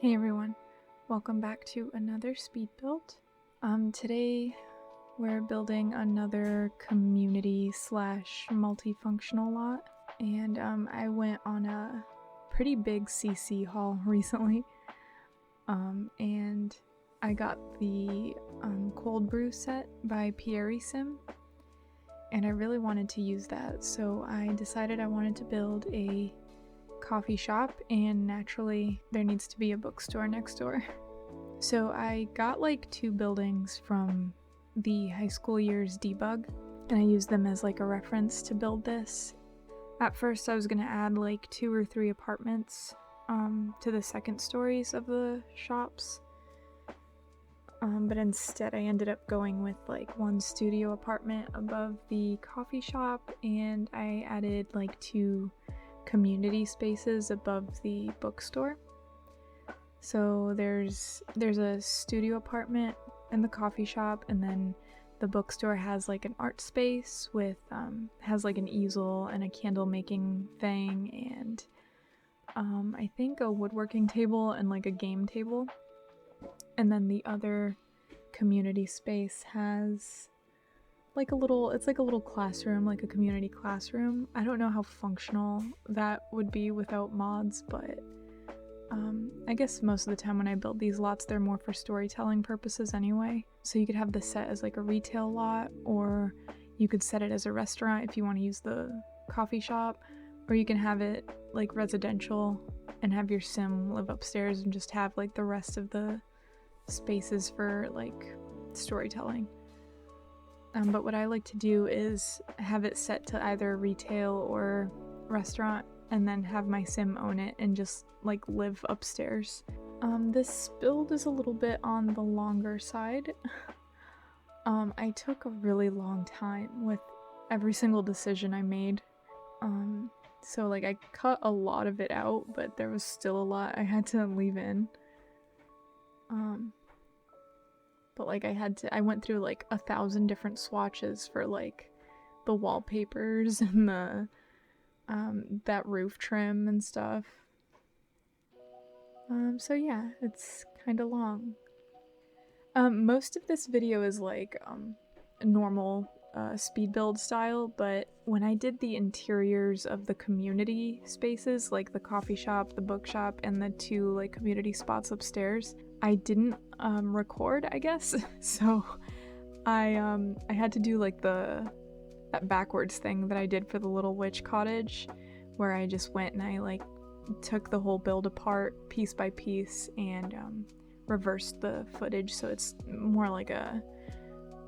Hey everyone, welcome back to another speed build. Today we're building another community slash multifunctional lot, and I went on a pretty big CC haul recently, and I got the cold brew set by Pierre Sim, and I really wanted to use that, so I decided I wanted to build a coffee shop, and naturally there needs to be a bookstore next door. So I got like 2 buildings from the Highschool Years debug, and I used them as like a reference to build this. At first I was gonna add like 2 or 3 apartments to the second stories of the shops, but instead I ended up going with like 1 studio apartment above the coffee shop, and I added like 2 community spaces above the bookstore. So there's a studio apartment in the coffee shop, and then the bookstore has like an art space with has like an easel and a candle making thing, and I think a woodworking table and like a game table. And then the other community space has like a little, it's like a little classroom, like a community classroom. I don't know how functional that would be without mods, but I guess most of the time when I build these lots, they're more for storytelling purposes anyway. So you could have this set as like a retail lot, or you could set it as a restaurant if you want to use the coffee shop, or you can have it like residential and have your sim live upstairs and just have like the rest of the spaces for like storytelling. But what I like to do is have it set to either retail or restaurant, and then have my sim own it and just like live upstairs. This build is a little bit on the longer side. I took a really long time with every single decision I made. So like I cut a lot of it out, but there was still a lot I had to leave in. But like I went through like 1,000 different swatches for like the wallpapers and the that roof trim and stuff. So yeah, it's kind of long. Most of this video is like normal speed build style, but when I did the interiors of the community spaces, like the coffee shop, the bookshop, and the 2 like community spots upstairs, I didn't record, I guess. So I had to do like that backwards thing that I did for the Little Witch cottage, where I just went and I like took the whole build apart piece by piece and reversed the footage, so it's more like a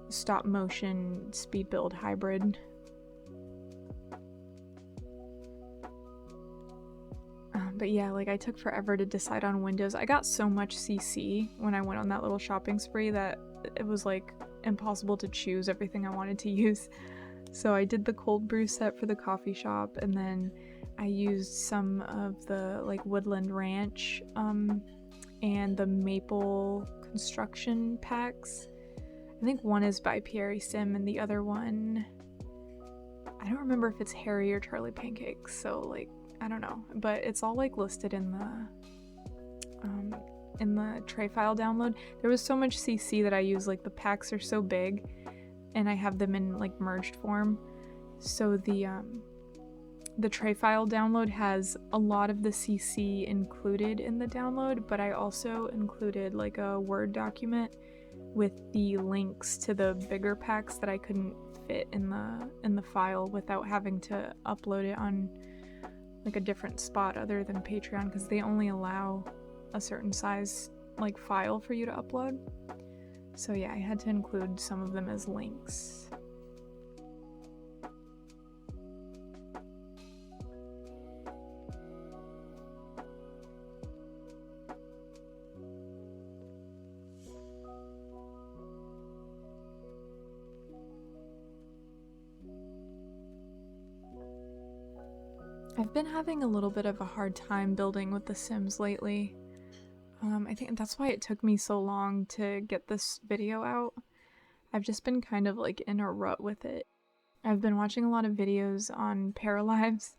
stop motion speed build hybrid. But yeah, like I took forever to decide on windows. I got so much CC when I went on that little shopping spree that it was like impossible to choose everything I wanted to use. So I did the cold brew set for the coffee shop, and then I used some of the like woodland ranch and the maple construction packs. I think one is by Pierre Sim and the other one, I don't remember if it's Harry or Charlie Pancakes, so like I don't know, but it's all like listed in the tray file download. There was so much CC that I use, like the packs are so big and I have them in like merged form, so the tray file download has a lot of the CC included in the download, but I also included like a Word document with the links to the bigger packs that I couldn't fit in the file without having to upload it on like a different spot other than Patreon, because they only allow a certain size like file for you to upload. So yeah, I had to include some of them as links. I've been having a little bit of a hard time building with The Sims lately. I think that's why it took me so long to get this video out. I've just been kind of like in a rut with it. I've been watching a lot of videos on Paralives,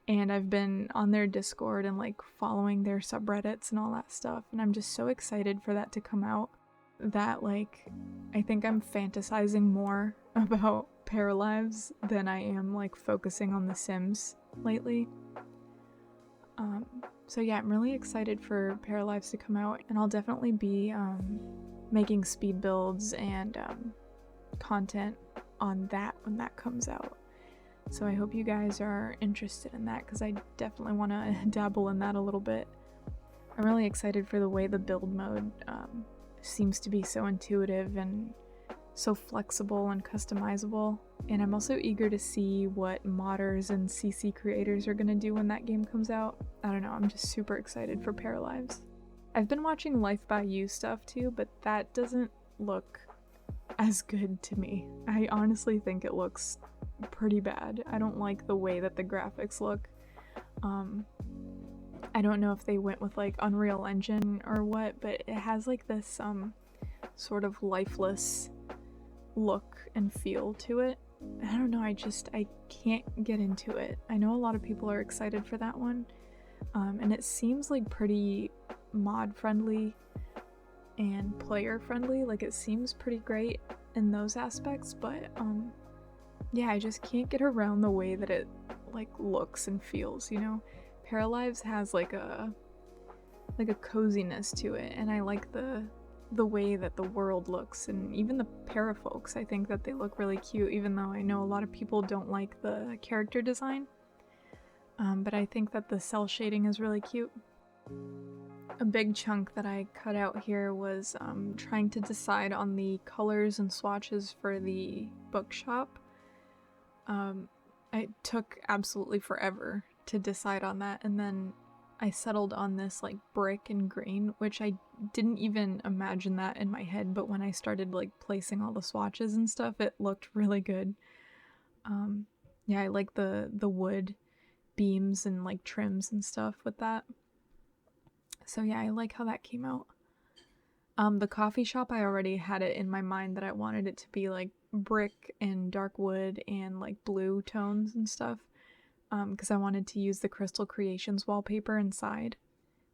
and I've been on their Discord and like following their subreddits and all that stuff, and I'm just so excited for that to come out that like I think I'm fantasizing more about Paralives than I am like focusing on The Sims lately. So yeah, I'm really excited for Paralives to come out, and I'll definitely be making speed builds and content on that when that comes out. So I hope you guys are interested in that, because I definitely want to dabble in that a little bit. I'm really excited for the way the build mode seems to be so intuitive and so flexible and customizable, and I'm also eager to see what modders and CC creators are going to do when that game comes out. I don't know, I'm just super excited for Paralives. I've been watching Life by You stuff too, but that doesn't look as good to me. I honestly think it looks pretty bad. I don't like the way that the graphics look. I don't know if they went with like Unreal Engine or what, but it has like this sort of lifeless look and feel to it. I don't know, I can't get into it. I know a lot of people are excited for that one, and it seems like pretty mod friendly and player friendly. Like it seems pretty great in those aspects, but yeah, I just can't get around the way that it like looks and feels, you know? Paralives has like a coziness to it, and I like the way that the world looks, and even the parafolks, I think that they look really cute, even though I know a lot of people don't like the character design. But I think that the cell shading is really cute. A big chunk that I cut out here was trying to decide on the colors and swatches for the bookshop. It took absolutely forever to decide on that, and then I settled on this like brick and green, which I didn't even imagine that in my head, but when I started like placing all the swatches and stuff, it looked really good. Yeah, I like the wood beams and like trims and stuff with that. So yeah, I like how that came out. The coffee shop, I already had it in my mind that I wanted it to be like brick and dark wood and like blue tones and stuff, because I wanted to use the Crystal Creations wallpaper inside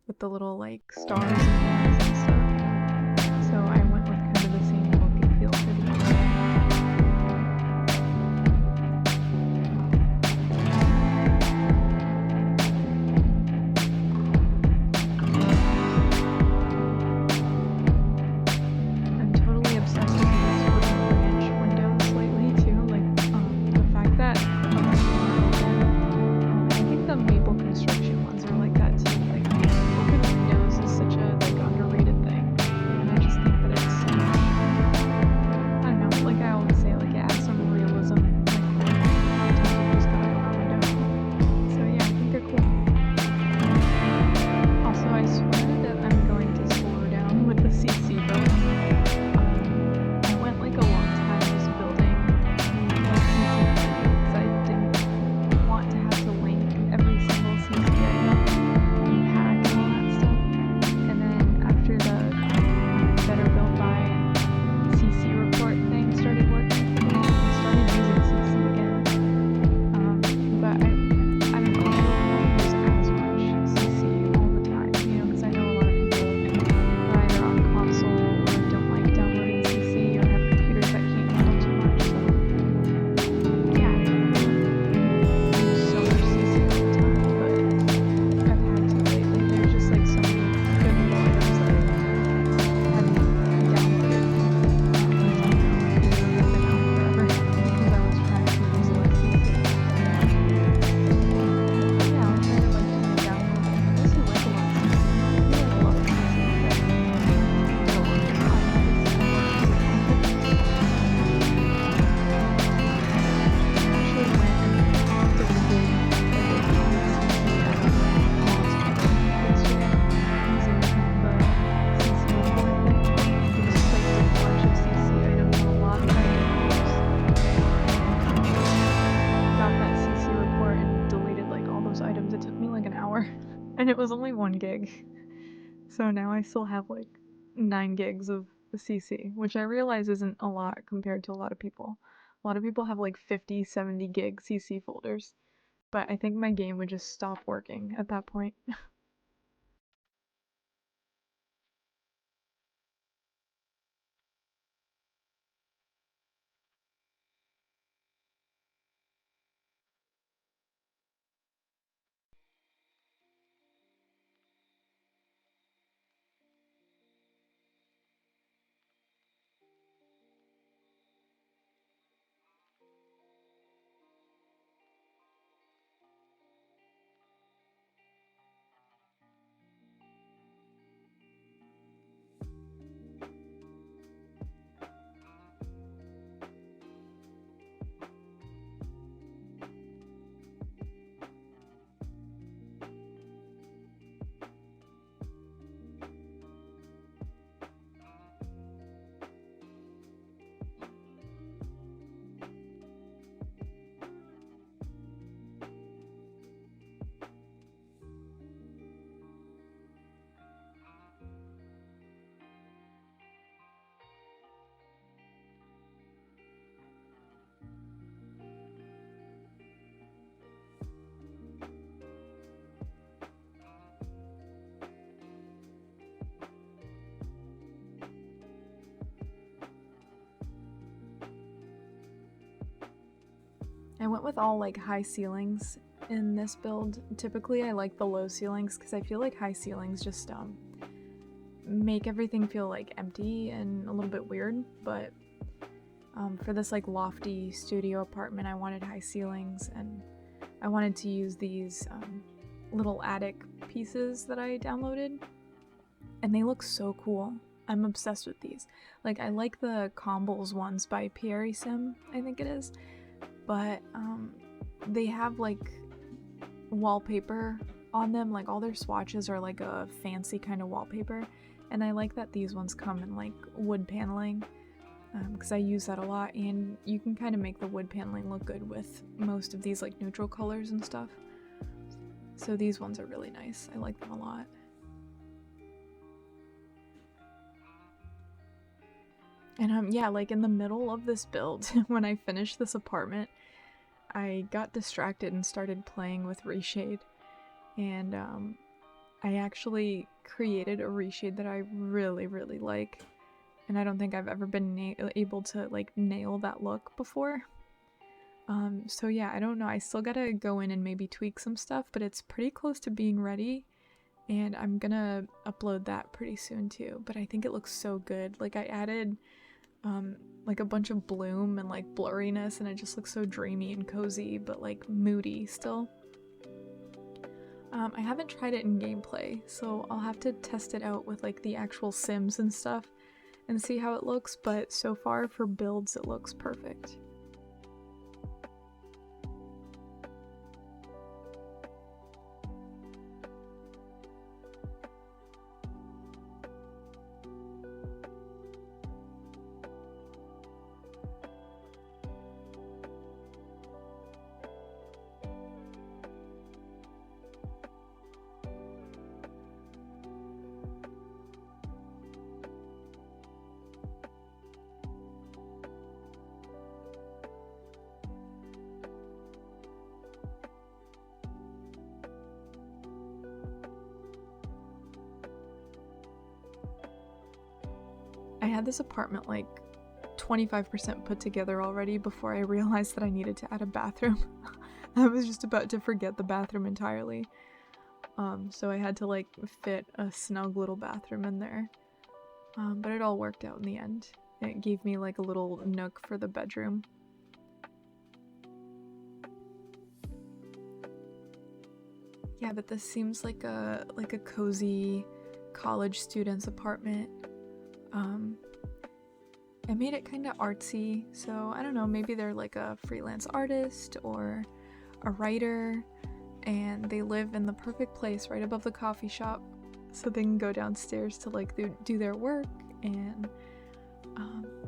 with the little like stars and things and stuff. So I went with kind of the same look and feel for the and it was only 1 gig. So now I still have like 9 gigs of CC, which I realize isn't a lot compared to a lot of people. A lot of people have like 50, 70 gig CC folders. but I think my game would just stop working at that point. I went with all like high ceilings in this build. Typically I like the low ceilings because I feel like high ceilings just make everything feel like empty and a little bit weird, but for this like lofty studio apartment I wanted high ceilings, and I wanted to use these little attic pieces that I downloaded, and they look so cool. I'm obsessed with these. Like I like the Combles ones by Sim, I think it is. But they have like wallpaper on them, like all their swatches are like a fancy kind of wallpaper, and I like that these ones come in like wood paneling because I use that a lot, and you can kind of make the wood paneling look good with most of these like neutral colors and stuff. So these ones are really nice. I like them a lot. And yeah, like in the middle of this build, when I finished this apartment, I got distracted and started playing with reshade. And I actually created a reshade that I really, really like. And I don't think I've ever been able to like nail that look before. So yeah, I don't know. I still gotta go in and maybe tweak some stuff, but it's pretty close to being ready. And I'm gonna upload that pretty soon too. But I think it looks so good. Like I added like a bunch of bloom and like blurriness, and it just looks so dreamy and cozy, but like moody still. I haven't tried it in gameplay, so I'll have to test it out with like the actual Sims and stuff and see how it looks, but so far for builds it looks perfect. I had this apartment like 25% put together already before I realized that I needed to add a bathroom. I was just about to forget the bathroom entirely. So I had to like fit a snug little bathroom in there. But it all worked out in the end. It gave me like a little nook for the bedroom. Yeah, but this seems like a cozy college student's apartment. I made it kind of artsy, so I don't know, maybe they're like a freelance artist or a writer, and they live in the perfect place right above the coffee shop, so they can go downstairs to like do their work. And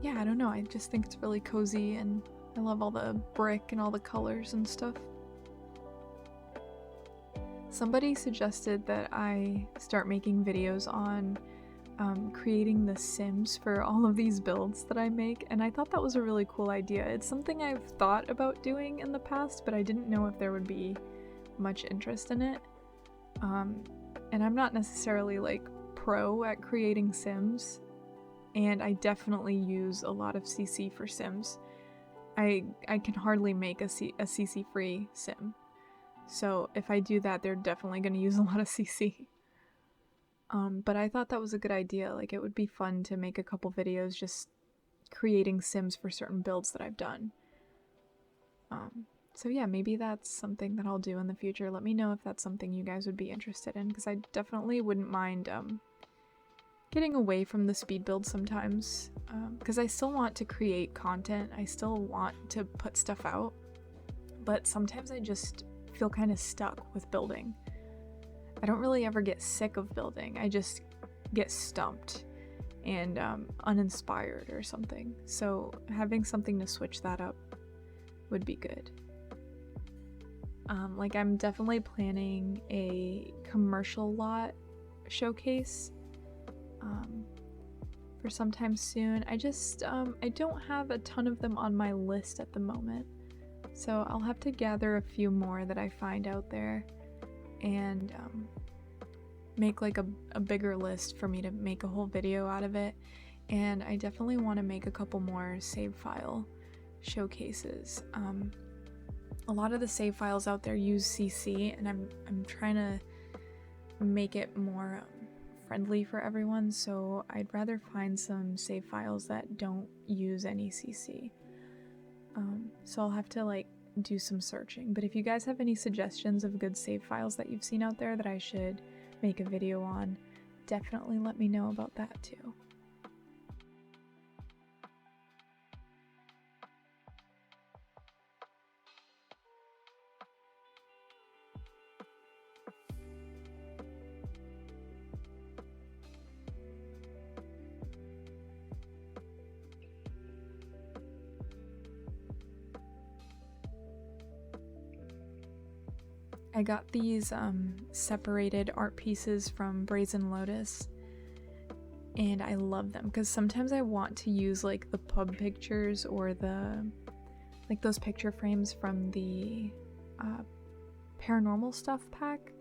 yeah, I don't know, I just think it's really cozy, and I love all the brick and all the colors and stuff. Somebody suggested that I start making videos on creating the Sims for all of these builds that I make, and I thought that was a really cool idea. It's something I've thought about doing in the past, but I didn't know if there would be much interest in it. And I'm not necessarily like pro at creating Sims, and I definitely use a lot of CC for Sims. I can hardly make a CC-free Sim. So if I do that, they're definitely going to use a lot of CC. But I thought that was a good idea. Like, it would be fun to make a couple videos just creating Sims for certain builds that I've done. So yeah, maybe that's something that I'll do in the future. Let me know if that's something you guys would be interested in, because I definitely wouldn't mind getting away from the speed build sometimes, because I still want to create content. I still want to put stuff out, but sometimes I just feel kind of stuck with building. I don't really ever get sick of building. I just get stumped and uninspired or something. So having something to switch that up would be good. Like, I'm definitely planning a commercial lot showcase for sometime soon. I just I don't have a ton of them on my list at the moment, so I'll have to gather a few more that I find out there and make like a bigger list for me to make a whole video out of it. And I definitely want to make a couple more save file showcases. A lot of the save files out there use CC, and I'm trying to make it more friendly for everyone, so I'd rather find some save files that don't use any CC. So I'll have to like do some searching, but if you guys have any suggestions of good save files that you've seen out there that I should make a video on, definitely let me know about that too. I got these separated art pieces from Brazen Lotus, and I love them because sometimes I want to use like the pub pictures or the like those picture frames from the Paranormal Stuff pack,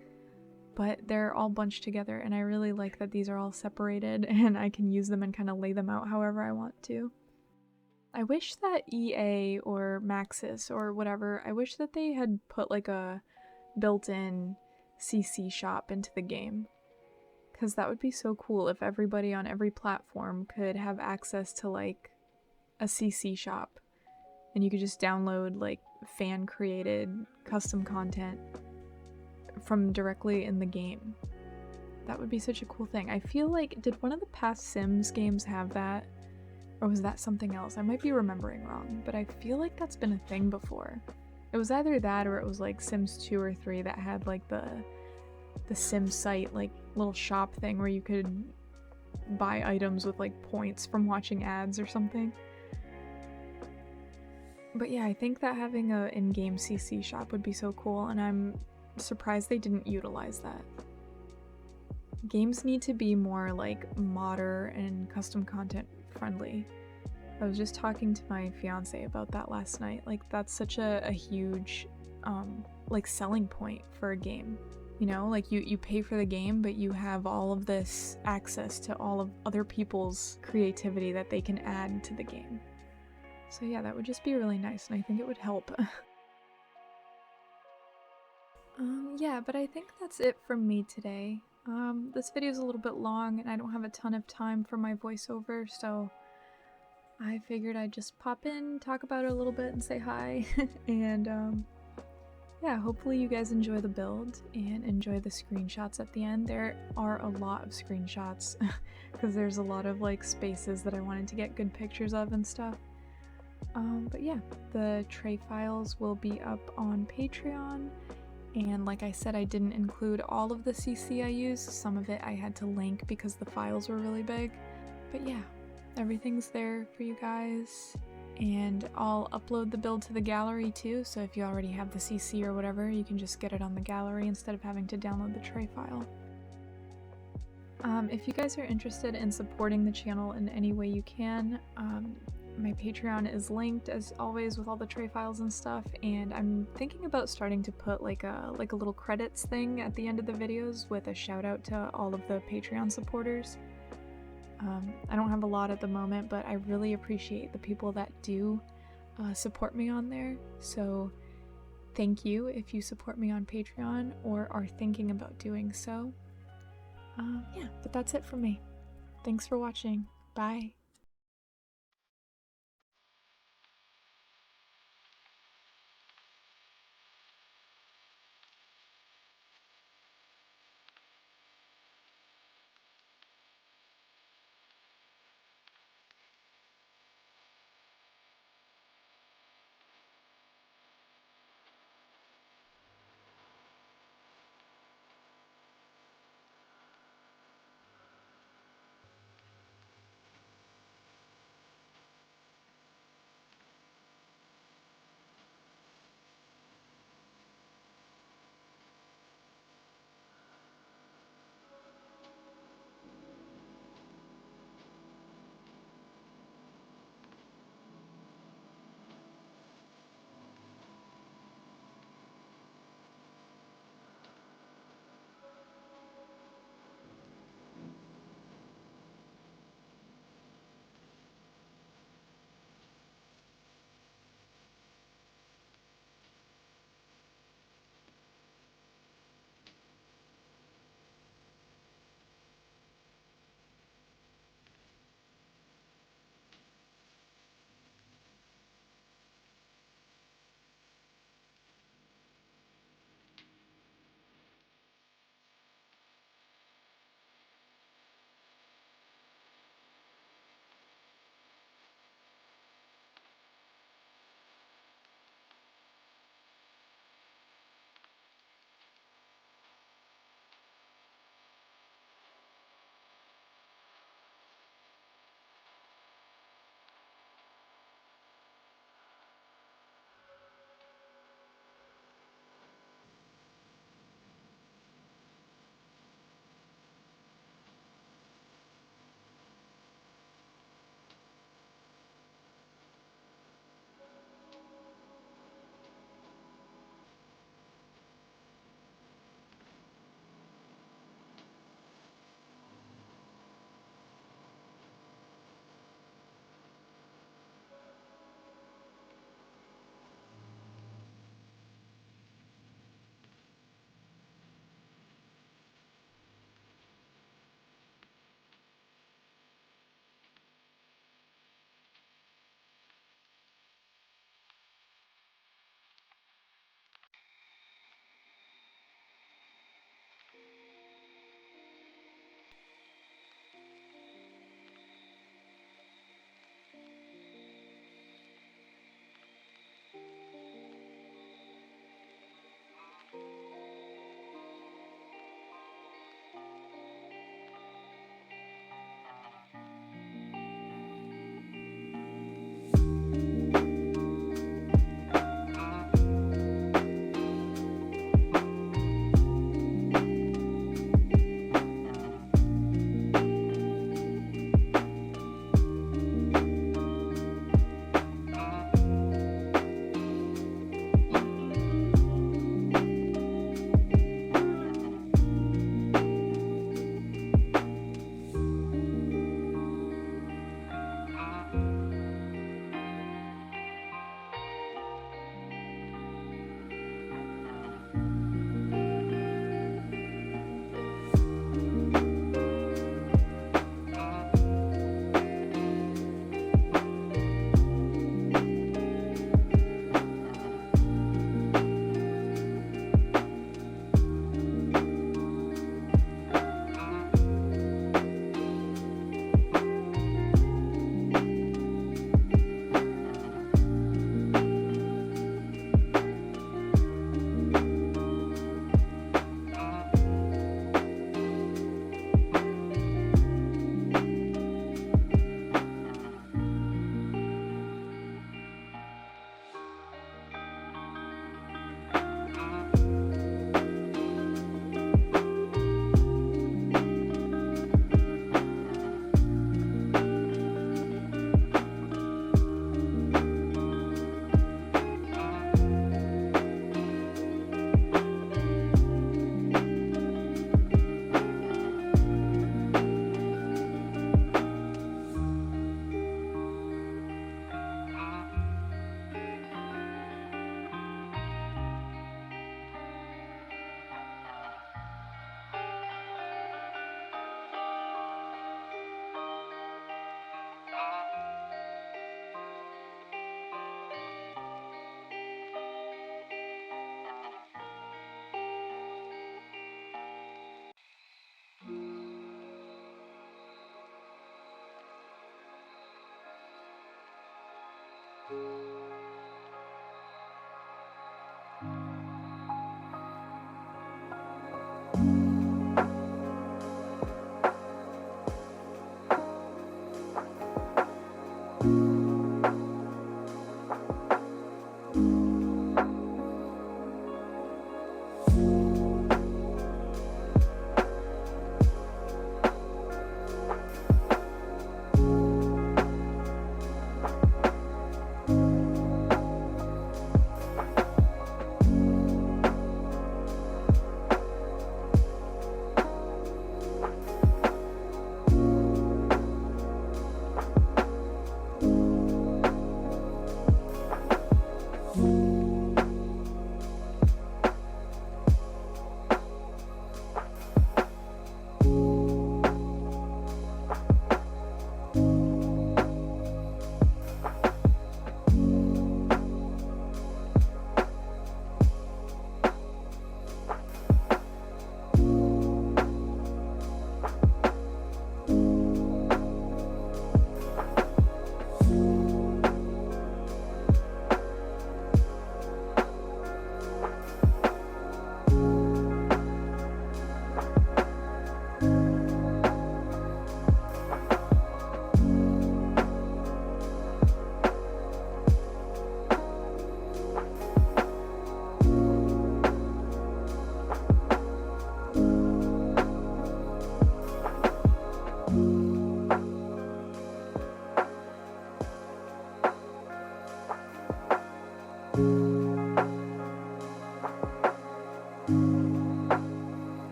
but they're all bunched together, and I really like that these are all separated and I can use them and kind of lay them out however I want to. I wish that EA or Maxis or whatever, I wish that they had put like a built-in CC shop into the game, because that would be so cool if everybody on every platform could have access to like a CC shop, and you could just download like fan created custom content from directly in the game. That would be such a cool thing. I feel like, did one of the past Sims games have that, or was that something else? I might be remembering wrong, but I feel like that's been a thing before. It was either that or it was like Sims 2 or 3 that had like the Sim site, like little shop thing where you could buy items with like points from watching ads or something. But yeah, I think that having a in-game CC shop would be so cool, and I'm surprised they didn't utilize that. Games need to be more like modder and custom content friendly. I was just talking to my fiance about that last night. Like, that's such a huge like selling point for a game, you know? Like, you pay for the game, but you have all of this access to all of other people's creativity that they can add to the game. So yeah, that would just be really nice, and I think it would help. Yeah, but I think that's it from me today. This video is a little bit long, and I don't have a ton of time for my voiceover, so I figured I'd just pop in, talk about it a little bit, and say hi. And yeah, hopefully you guys enjoy the build and enjoy the screenshots at the end. There are a lot of screenshots because there's a lot of like spaces that I wanted to get good pictures of and stuff. But yeah, the tray files will be up on Patreon, and like I said, I didn't include all of the CC I used. Some of it I had to link because the files were really big. But yeah, everything's there for you guys, and I'll upload the build to the gallery too, so if you already have the CC or whatever, you can just get it on the gallery instead of having to download the tray file. If you guys are interested in supporting the channel in any way you can, My Patreon is linked as always with all the tray files and stuff, and I'm thinking about starting to put like a little credits thing at the end of the videos with a shout out to all of the Patreon supporters. I don't have a lot at the moment, but I really appreciate the people that do support me on there. So thank you if you support me on Patreon or are thinking about doing so. Yeah, but that's it from me. Thanks for watching. Bye.